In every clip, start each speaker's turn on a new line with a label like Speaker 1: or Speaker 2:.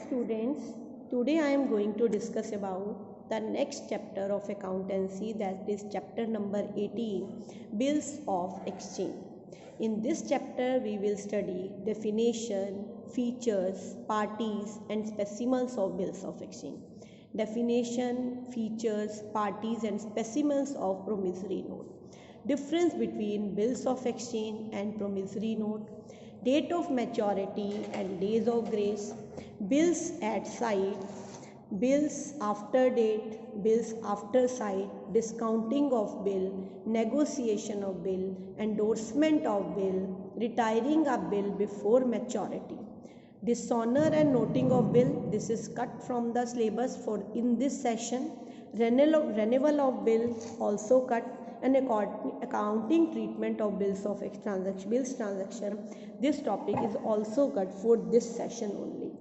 Speaker 1: students, today I am going to discuss about the next chapter of accountancy, that is chapter number 18, bills of exchange. In this chapter we will study definition, features, parties and specimens of bills of exchange. Definition, features, parties and specimens of promissory note. Difference between bills of exchange and promissory note. Date of maturity and days of grace. Bills at sight, bills after date, bills after sight, discounting of bill, negotiation of bill, endorsement of bill, retiring a bill before maturity. Dishonor and noting of bill, this is cut from the syllabus for in this session. Renewal of bill, also cut. And accounting treatment of bills of transaction, this topic is also cut for this session only.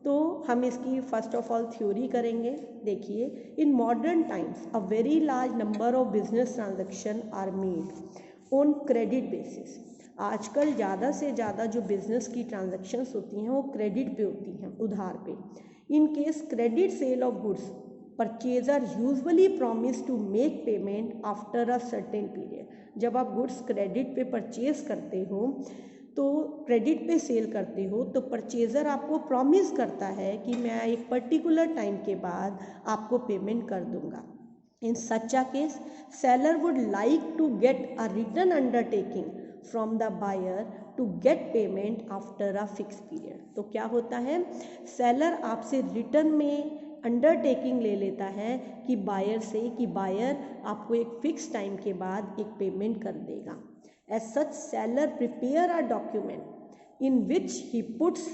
Speaker 1: तो हम इसकी first of all theory करेंगे. देखिए, in modern times a very large number of business transaction are made on credit basis. आजकल ज़्यादा से ज़्यादा जो बिजनेस की ट्रांजैक्शंस होती हैं वो क्रेडिट पे होती हैं, उधार पे. In case credit sale of goods, purchaser usually promise to make payment after a certain period. जब आप गुड्स क्रेडिट पे परचेज करते हो, तो क्रेडिट पे सेल करते हो, तो परचेज़र आपको प्रॉमिस करता है कि मैं एक पर्टिकुलर टाइम के बाद आपको पेमेंट कर दूंगा. In such a case, seller would like to get a return undertaking from the buyer to get payment after a fix period. तो क्या होता है, सेलर आपसे रिटर्न में अंडरटेकिंग ले लेता है कि बायर से, कि बायर आपको एक फिक्स टाइम के बाद एक पेमेंट कर देगा. As such, seller prepare a document in which he puts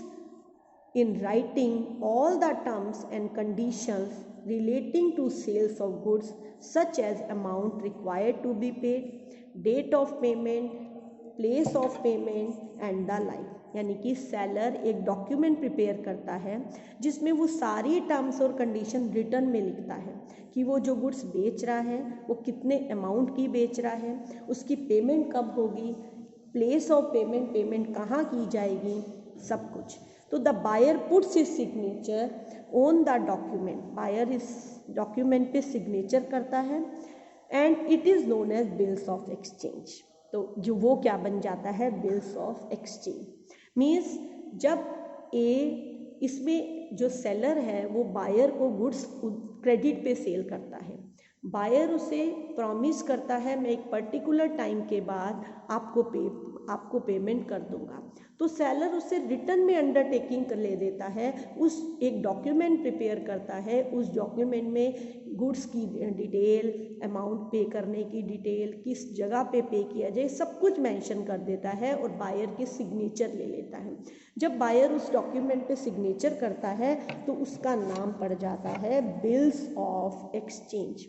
Speaker 1: in writing all the terms and conditions relating to sales of goods, such as amount required to be paid, date of payment, place of payment and the like. यानी कि seller एक document prepare करता है जिसमें वो सारी terms और condition return में लिखता है कि वो जो गुड्स बेच रहा है वो कितने अमाउंट की बेच रहा है, उसकी पेमेंट कब होगी, प्लेस ऑफ पेमेंट, पेमेंट कहाँ की जाएगी, सब कुछ. तो the buyer puts his signature on the document. Buyer इस डॉक्यूमेंट पे सिग्नेचर करता है and it is known as bills of exchange. तो जो वो क्या बन जाता है, बिल्स ऑफ एक्सचेंज. मीन्स जब इसमें जो सेलर है वो बायर को गुड्स क्रेडिट पे सेल करता है, बायर उसे प्रॉमिस करता है मैं एक पर्टिकुलर टाइम के बाद आपको पेमेंट कर दूंगा. तो सेलर उसे रिटर्न में अंडरटेकिंग ले देता है, उस एक डॉक्यूमेंट प्रिपेयर करता है, उस डॉक्यूमेंट में गुड्स की डिटेल, अमाउंट पे करने की डिटेल, किस जगह पे किया जाए, सब कुछ मेंशन कर देता है और बायर के सिग्नेचर ले लेता है. जब बायर उस डॉक्यूमेंट पे सिग्नेचर करता है तो उसका नाम पड़ जाता है bills of exchange.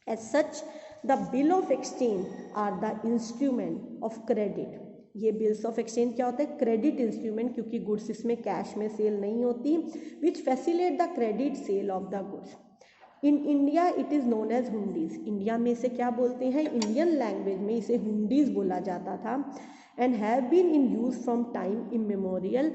Speaker 1: As such, the bill of exchange are the instrument of credit. ये बिल्स ऑफ एक्सचेंज क्या होता है, क्रेडिट इंस्ट्रूमेंट, क्योंकि गुड्स इसमें कैश में सेल नहीं होती, which facilitate the credit sale of the goods. In India it is known as hundis. India में इसे क्या बोलते हैं, इंडियन लैंग्वेज में इसे हुंडीज बोला जाता था. And have been in use from time immemorial.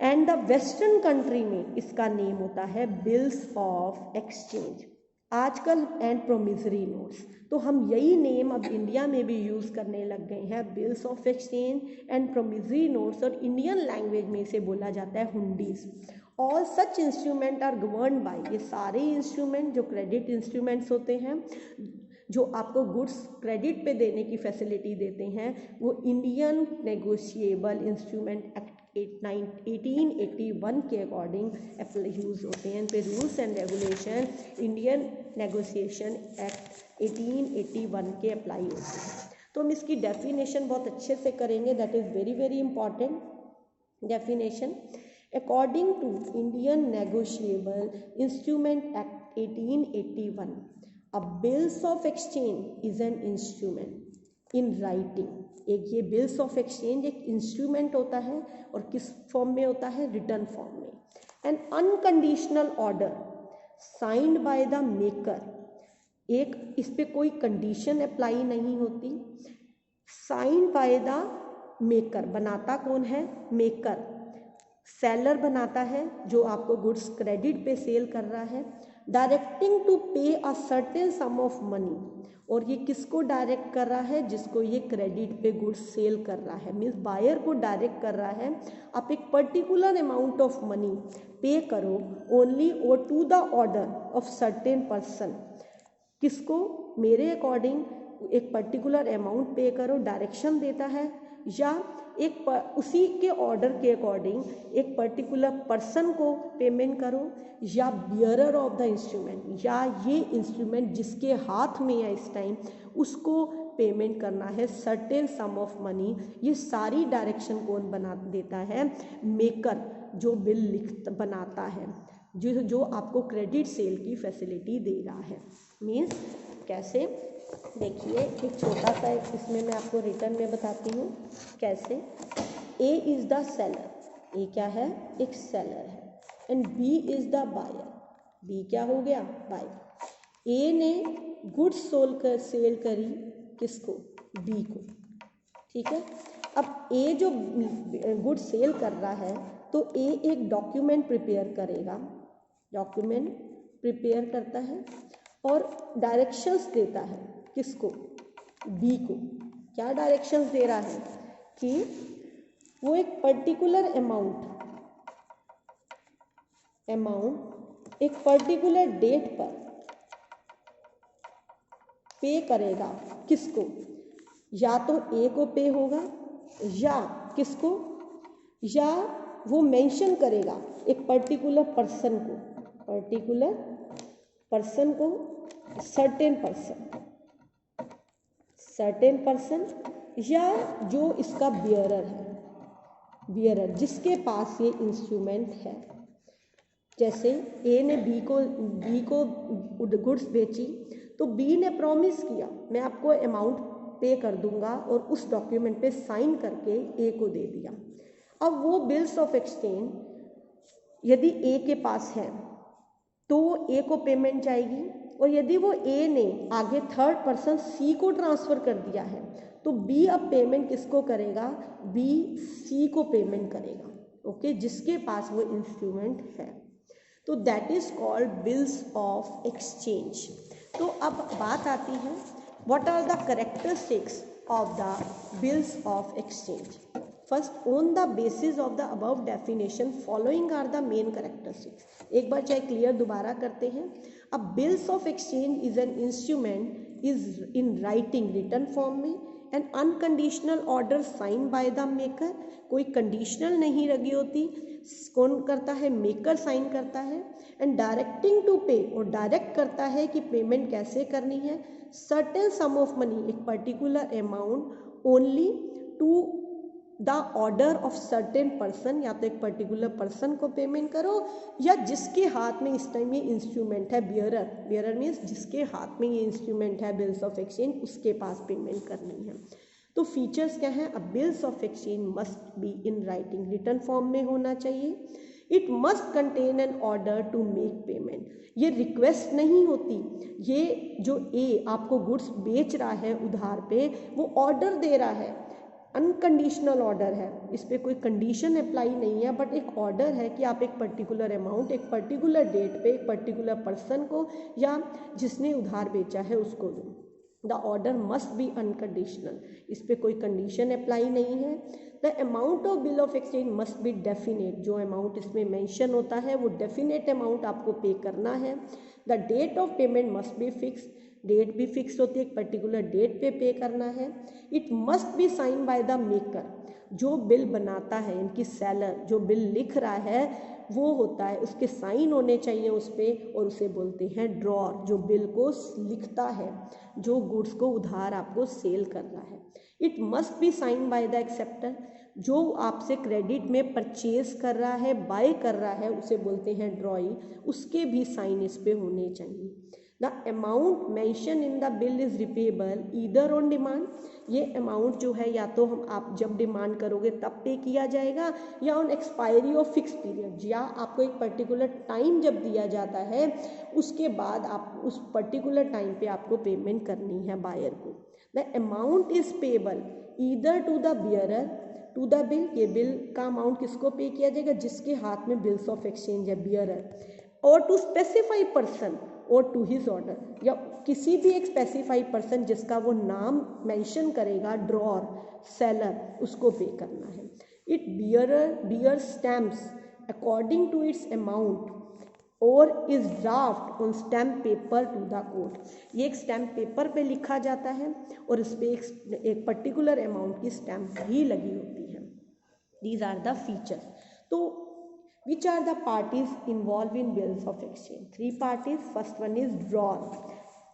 Speaker 1: And the western country में इसका नेम होता है बिल्स ऑफ एक्सचेंज आजकल, एंड प्रोमिसरी नोट्स. तो हम यही नेम अब इंडिया में भी यूज़ करने लग गए हैं, bills of exchange and promissory notes, और इंडियन लैंग्वेज में इसे बोला जाता है हुंडीज. All such instrument are govern by, ये सारे इंस्ट्रूमेंट जो क्रेडिट इंस्ट्रूमेंट्स होते हैं जो आपको गुड्स क्रेडिट पे देने की फैसिलिटी देते हैं, वो इंडियन नेगोशिएबल इंस्ट्रूमेंट एक्ट 1881 के अकॉर्डिंग यूज़ होते हैं. इन पे rules and regulation Indian negotiation act 1881 के अप्लाई होते हैं. तो हम इसकी डेफिनेशन बहुत अच्छे से करेंगे, that is very very important. Definition, according to Indian negotiable instrument act 1881, a bills of exchange is an instrument in writing. एक ये बिल्स ऑफ एक्सचेंज एक इंस्ट्रूमेंट होता है और किस फॉर्म में होता है, रिटर्न फॉर्म में. An unconditional order signed by the maker. एक इस पे कोई कंडीशन अप्लाई नहीं होती. साइंड बाय द मेकर, बनाता कौन है, मेकर. सेलर बनाता है जो आपको गुड्स क्रेडिट पे सेल कर रहा है। डायरेक्टिंग टू पे a certain sum of money, और ये किसको डायरेक्ट कर रहा है, जिसको ये क्रेडिट पे गुड्स सेल कर रहा है, मीन्स बायर को डायरेक्ट कर रहा है आप एक पर्टिकुलर अमाउंट ऑफ मनी पे करो only or to the order of certain person. किसको, मेरे अकॉर्डिंग एक पर्टिकुलर अमाउंट पे करो, डायरेक्शन देता है, या उसी के ऑर्डर के अकॉर्डिंग एक पर्टिकुलर पर्सन को पेमेंट करो, या बियरर ऑफ द इंस्ट्रूमेंट, या ये इंस्ट्रूमेंट जिसके हाथ में है इस टाइम उसको पेमेंट करना है सर्टेन सम ऑफ मनी। ये सारी डायरेक्शन कौन बना देता है, मेकर, जो बिल बनाता है, जो आपको क्रेडिट सेल की फैसिलिटी दे रहा है। मीन्स कैसे, देखिए एक छोटा सा इसमें मैं आपको रिटर्न में बताती हूँ कैसे। A is the seller, A क्या है, एक सेलर है, and B is the buyer, B क्या हो गया, बायर। ए ने गुड्स सेल करी किसको, बी को, ठीक है। अब ए जो गुड सेल कर रहा है तो ए एक डॉक्यूमेंट प्रिपेयर करेगा, डॉक्यूमेंट प्रिपेयर करता है और डायरेक्शंस देता है किसको, बी को। क्या डायरेक्शंस दे रहा है कि वो एक पर्टिकुलर अमाउंट एक पर्टिकुलर डेट पर पे करेगा, किसको, या तो ए को पे होगा, या किसको, या वो मेंशन करेगा एक पर्टिकुलर पर्सन को, सर्टेन पर्सन, या जो इसका बियरर जिसके पास ये इंस्ट्रूमेंट है। जैसे ए ने बी को गुड्स बेची तो बी ने प्रॉमिस किया मैं आपको अमाउंट पे कर दूंगा, और उस डॉक्यूमेंट पे साइन करके ए को दे दिया। अब वो बिल्स ऑफ एक्सचेंज यदि ए के पास है तो ए को पेमेंट जाएगी, और यदि वो ए ने आगे थर्ड पर्सन सी को ट्रांसफ़र कर दिया है तो बी अब पेमेंट किसको करेगा, बी सी को पेमेंट करेगा, ओके, जिसके पास वो इंस्ट्रूमेंट है। तो that is called bills of exchange. तो अब बात आती है what are the characteristics of the bills of exchange. First, on the basis of the above definition following are the main characteristics. एक बार चाहे क्लियर दोबारा करते हैं। अब bills of exchange is an instrument is in writing return form में, an unconditional order sign by the maker, कोई conditional नहीं लगी होती, कौन करता है, मेकर साइन करता है, एंड डायरेक्टिंग टू पे, और डायरेक्ट करता है कि पेमेंट कैसे करनी है, सर्टेन सम ऑफ मनी, एक particular amount only to the order of certain person, या तो एक पर्टिकुलर पर्सन को पेमेंट करो, या जिसके हाथ में इस टाइम ये इंस्ट्रूमेंट है, बियरर मीन्स जिसके हाथ में ये इंस्ट्रूमेंट है बिल्स ऑफ एक्सचेंज, उसके पास पेमेंट करनी है। तो फीचर्स क्या हैं, अब bills of exchange must be in writing, return form में होना चाहिए। It must contain an order to make payment, ये रिक्वेस्ट नहीं होती, ये जो ए आपको गुड्स बेच रहा है उधार पे, वो ऑर्डर दे रहा है, अनकंडीशनल ऑर्डर है, इस पर कोई कंडीशन अप्लाई नहीं है, बट एक ऑर्डर है कि आप एक पर्टिकुलर अमाउंट एक पर्टिकुलर डेट पे एक पर्टिकुलर पर्सन को या जिसने उधार बेचा है उसको दो। The order must be unconditional, इस पर कोई कंडीशन अप्लाई नहीं है। The amount of bill of exchange must be definite, जो अमाउंट इसमें मेंशन होता है वो डेफिनेट अमाउंट आपको पे करना है। The date of payment must be fix, date भी फिक्स होती है, एक पर्टिकुलर डेट पे करना है। It must be sign by the maker, जो बिल बनाता है, इनकी सेलर जो बिल लिख रहा है वो होता है, उसके साइन होने चाहिए उस पर, और उसे बोलते हैं ड्रॉर, जो बिल को लिखता है, जो गुड्स को उधार आपको सेल करना है। It must be sign by the acceptor, जो आपसे क्रेडिट में परचेज कर रहा है, बाय कर रहा है, उसे बोलते हैं ड्रॉई, उसके भी साइन इस पे होने चाहिए। The amount mention in the bill is repayable either on demand, ये अमाउंट जो है या तो हम आप जब डिमांड करोगे तब पे किया जाएगा, या on expiry of fix period, या आपको एक पर्टिकुलर टाइम जब दिया जाता है उसके बाद आप उस पर्टिकुलर टाइम पे आपको पेमेंट करनी है बायर को। The amount is payable either to the bearer to the bill, ये बिल का अमाउंट किसको पे किया जाएगा, जिसके हाथ में बिल्स ऑफ एक्सचेंज है, bearer, or to specify person or to his order, या किसी भी एक स्पेसिफाई पर्सन जिसका वो नाम मेंशन करेगा, ड्रॉर, सेलर, उसको पे करना है। It bear stamps according to its amount और is draft on stamp paper to the court. ये एक स्टैम्प पेपर पे लिखा जाता है और इस पे एक पर्टिकुलर अमाउंट की स्टैम्प भी लगी होती है। These are the features. तो which are the parties involved in bills of exchange? 3 parties. First one is drawer.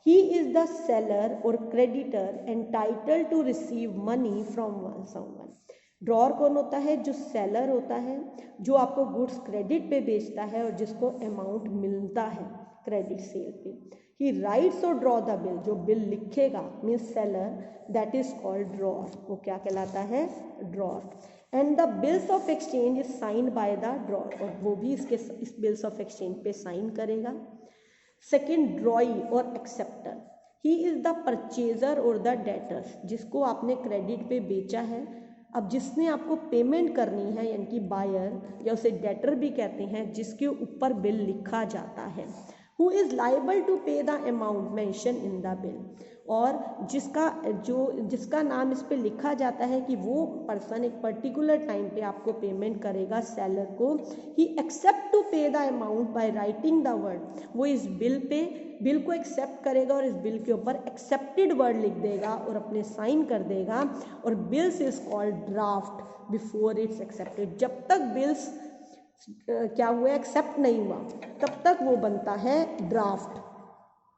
Speaker 1: He is the seller or creditor entitled to receive money from someone. Drawer कौन होता है, जो seller होता है, जो आपको goods credit पे बेचता है और जिसको अमाउंट मिलता है क्रेडिट सेल पे। ही राइट्स और ड्रॉ द बिल, जो बिल लिखेगा means seller, that is called drawer, वो क्या कहलाता है, drawer. And the bills of exchange is signed by the drawer, और वो भी इस बिल्स ऑफ एक्सचेंज पे साइन करेगा। सेकेंड, ड्रॉई और acceptor, he is the purchaser और द डेटर्स, जिसको आपने क्रेडिट पे बेचा है, अब जिसने आपको पेमेंट करनी है, यानी कि बायर, या उसे डेटर भी कहते हैं, जिसके ऊपर बिल लिखा जाता है। हु इज़ लाइबल टू पे the amount mention in the bill, और जिसका नाम इस पे लिखा जाता है कि वो पर्सन एक पर्टिकुलर टाइम पे आपको पेमेंट करेगा, सेलर को। ही एक्सेप्ट टू पे the amount by writing the word, वो इस बिल को एक्सेप्ट करेगा और इस बिल के ऊपर एक्सेप्टेड वर्ड लिख देगा और अपने साइन कर देगा। और bills is called draft before it's accepted, जब तक बिल्स क्या हुआ, एक्सेप्ट नहीं हुआ, तब तक वो बनता है draft.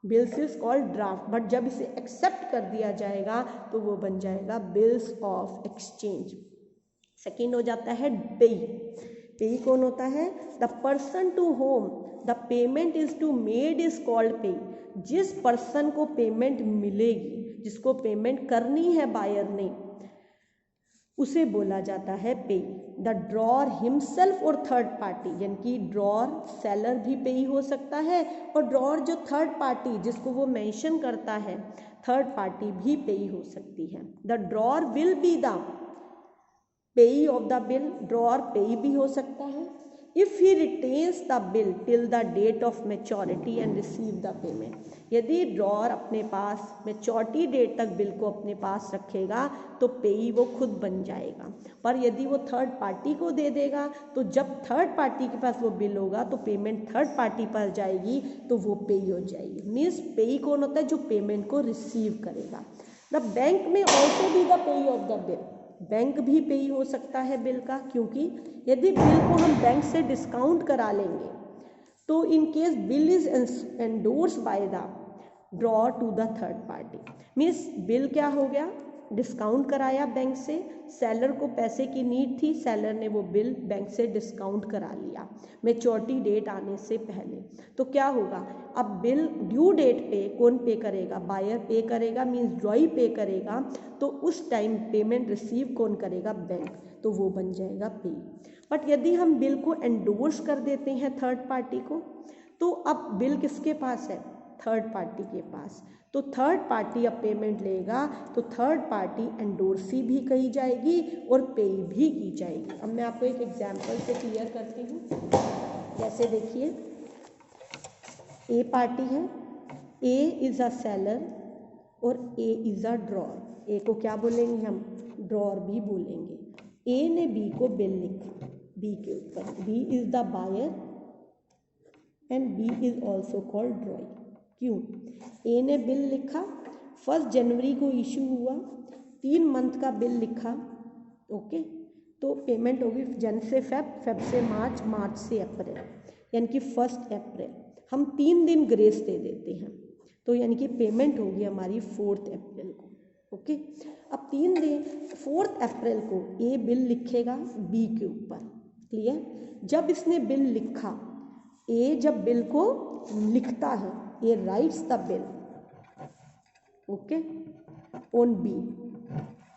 Speaker 1: Bills is called draft, but जब इसे एक्सेप्ट कर दिया जाएगा तो वो बन जाएगा बिल्स ऑफ एक्सचेंज। सेकेंड हो जाता है पेई। पेई कौन होता है, the person to whom the payment is to made is called payee, जिस पर्सन को पेमेंट मिलेगी, जिसको पेमेंट करनी है बायर ने, उसे बोला जाता है पेई। द ड्रॉर हिमसेल्फ और थर्ड पार्टी, यानी कि ड्रॉर सेलर भी पेई हो सकता है, और ड्रॉर जो थर्ड पार्टी जिसको वो मेंशन करता है, थर्ड पार्टी भी पेई हो सकती है। The drawer will be the payee of the bill, drawer payee भी हो सकता है। If he retains the bill till the date of maturity and receive the payment, यदि ड्रॉर अपने पास मेच्योरिटी डेट तक बिल को अपने पास रखेगा तो पेई वो खुद बन जाएगा, पर यदि वो थर्ड पार्टी को दे देगा तो जब थर्ड पार्टी के पास वो बिल होगा तो पेमेंट थर्ड पार्टी पर जाएगी तो वो पेई हो जाएगी। मीन्स पेई कौन होता है, जो पेमेंट को रिसीव करेगा। द बैंक में also be the payee of the bill, bank भी पेई हो सकता है बिल का, क्योंकि यदि बिल को हम बैंक से डिस्काउंट करा लेंगे तो in case bill is endorse by the draw two the third party, means bill क्या हो गया, डिस्काउंट कराया बैंक से, सेलर को पैसे की नीड थी, सेलर ने वो बिल बैंक से डिस्काउंट करा लिया मैच्योरिटी डेट आने से पहले, तो क्या होगा, अब बिल ड्यू डेट पे कौन पे करेगा, बायर पे करेगा, मीन्स ड्रॉई पे करेगा, तो उस टाइम पेमेंट रिसीव कौन करेगा, बैंक, तो वो बन जाएगा पे। बट यदि हम बिल को एंडोर्स कर देते हैं थर्ड पार्टी को, तो अब बिल किसके पास है, थर्ड पार्टी के पास, तो थर्ड पार्टी अब पेमेंट लेगा तो थर्ड पार्टी एंडोर्सी भी कही जाएगी और पे भी की जाएगी। अब मैं आपको एक एग्जांपल से क्लियर करती हूँ। जैसे देखिए, ए पार्टी है, ए इज़ अ सेलर और ए इज़ अ ड्रॉर। ए को क्या बोलेंगे हम, ड्रॉर भी बोलेंगे। ए ने बी को बिल लिखा बी के ऊपर, B is the buyer and B is also called drawee. क्यों, ए ने बिल लिखा, 1 जनवरी को इशू हुआ, 3 मंथ का बिल लिखा, ओके, तो पेमेंट होगी जन से फेब से मार्च, मार्च से अप्रैल, यानी कि 1 अप्रैल। हम 3 दिन ग्रेस दे देते हैं, तो यानी कि पेमेंट होगी हमारी 4 अप्रैल को, ओके। अब 3 दिन 4 अप्रैल को ए बिल लिखेगा बी के ऊपर, क्लियर। जब इसने बिल लिखा, ए जब बिल को लिखता है, A writes the bill, okay, on B,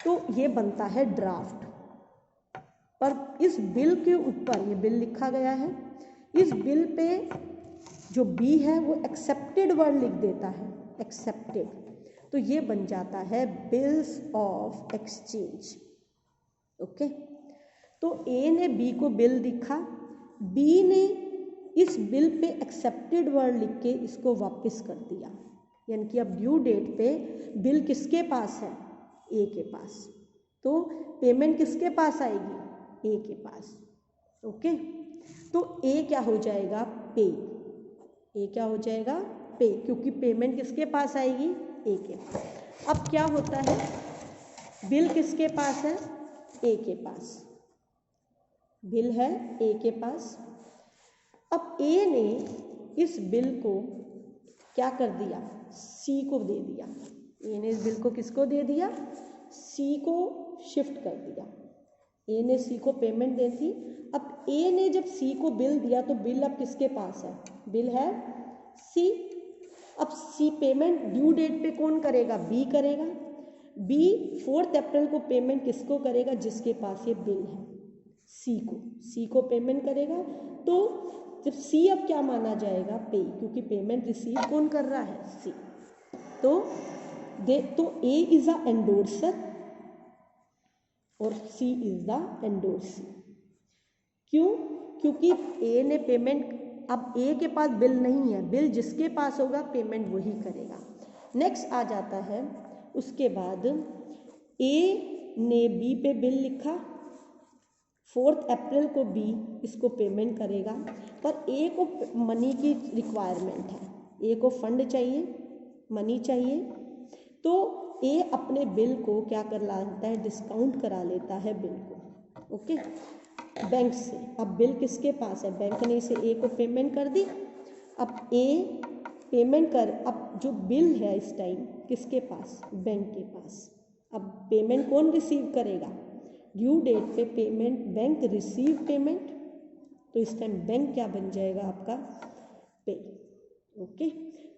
Speaker 1: तो ये बनता है ड्राफ्ट। पर इस बिल के ऊपर, ये बिल लिखा गया है, इस बिल पे जो बी है वो एक्सेप्टेड वर्ड लिख देता है, एक्सेप्टेड, तो ये बन जाता है बिल्स ऑफ एक्सचेंज, ओके। तो ए ने बी को बिल दिखा, बी ने इस बिल पे एक्सेप्टेड वर्ड लिख के इसको वापस कर दिया, यानी कि अब ड्यू डेट पे बिल किसके पास है, ए के पास, तो पेमेंट किसके पास आएगी, ए के पास। ओके, तो ए क्या हो जाएगा, पे, ए क्या हो जाएगा, पे, क्योंकि पेमेंट किसके पास आएगी, ए के पास। अब क्या होता है, बिल किसके पास है, ए के पास, बिल है ए के पास। अब ए ने इस बिल को क्या कर दिया, सी को दे दिया, ए ने इस बिल को किसको दे दिया, सी को शिफ्ट कर दिया, ए ने सी को पेमेंट दे दी। अब ए ने जब सी को बिल दिया तो बिल अब किसके पास है, बिल है सी। अब सी पेमेंट ड्यू डेट पे कौन करेगा, बी करेगा, बी 4 अप्रैल को पेमेंट किसको करेगा, जिसके पास ये बिल है, सी को पेमेंट करेगा। तो जब सी अब क्या माना जाएगा, पे, क्योंकि पेमेंट रिसीव कौन कर रहा है, सी। तो ए इज अ एंडोर्सर और सी इज द एंडोर्सी। क्यों, क्योंकि ए ने पेमेंट, अब ए के पास बिल नहीं है, बिल जिसके पास होगा पेमेंट वही करेगा। नेक्स्ट आ जाता है, उसके बाद ए ने बी पे बिल लिखा, 4 अप्रैल को बी इसको पेमेंट करेगा, पर ए को मनी की रिक्वायरमेंट है, ए को फंड चाहिए, मनी चाहिए, तो ए अपने बिल को क्या कर लेता है, डिस्काउंट करा लेता है बिल को, ओके, बैंक से। अब बिल किसके पास है, बैंक ने इसे ए को पेमेंट कर दी। अब ए पेमेंट कर, अब जो बिल है इस टाइम किसके पास, बैंक के पास। अब पेमेंट कौन रिसीव करेगा, ड्यू डेट पे पेमेंट बैंक रिसीव पेमेंट, तो इस टाइम बैंक क्या बन जाएगा आपका, पे। ओके,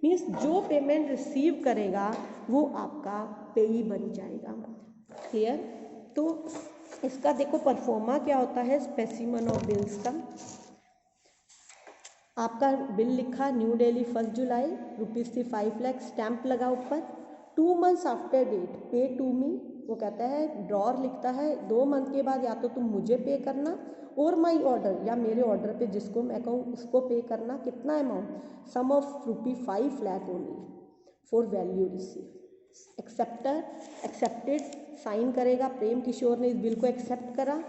Speaker 1: मीन्स जो पेमेंट रिसीव करेगा वो आपका पेई बन जाएगा। क्लियर। तो इसका देखो परफॉर्मा क्या होता है, स्पेसिमन ऑफ बिल्स का। आपका बिल लिखा न्यू दिल्ली 1 जुलाई ₹थी 5 लाख, स्टैंप लगा ऊपर, 2 months आफ्टर डेट पे टू मी। वो कहता है, ड्रॉर लिखता है 2 मंथ के बाद या तो तुम मुझे पे करना और माई ऑर्डर, या मेरे ऑर्डर पे जिसको मैं कहूँ उसको पे करना। कितना amount, sum of ₹5 lakh only for value receive. Acceptor accepted, sign करेगा, प्रेम किशोर ने इस बिल को एक्सेप्ट करा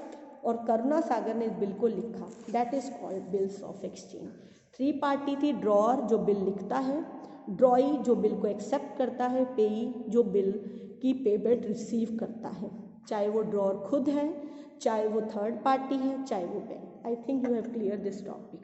Speaker 1: और करुणा सागर ने इस बिल को लिखा। That is called bills of exchange. 3 party थी, ड्रॉर जो बिल लिखता है, ड्रॉई जो बिल को एक्सेप्ट करता है, पेई जो बिल की पेमेंट रिसीव करता है, चाहे वो ड्रॉर खुद है, चाहे वो थर्ड पार्टी है, चाहे वो bank. I think you have clear this topic.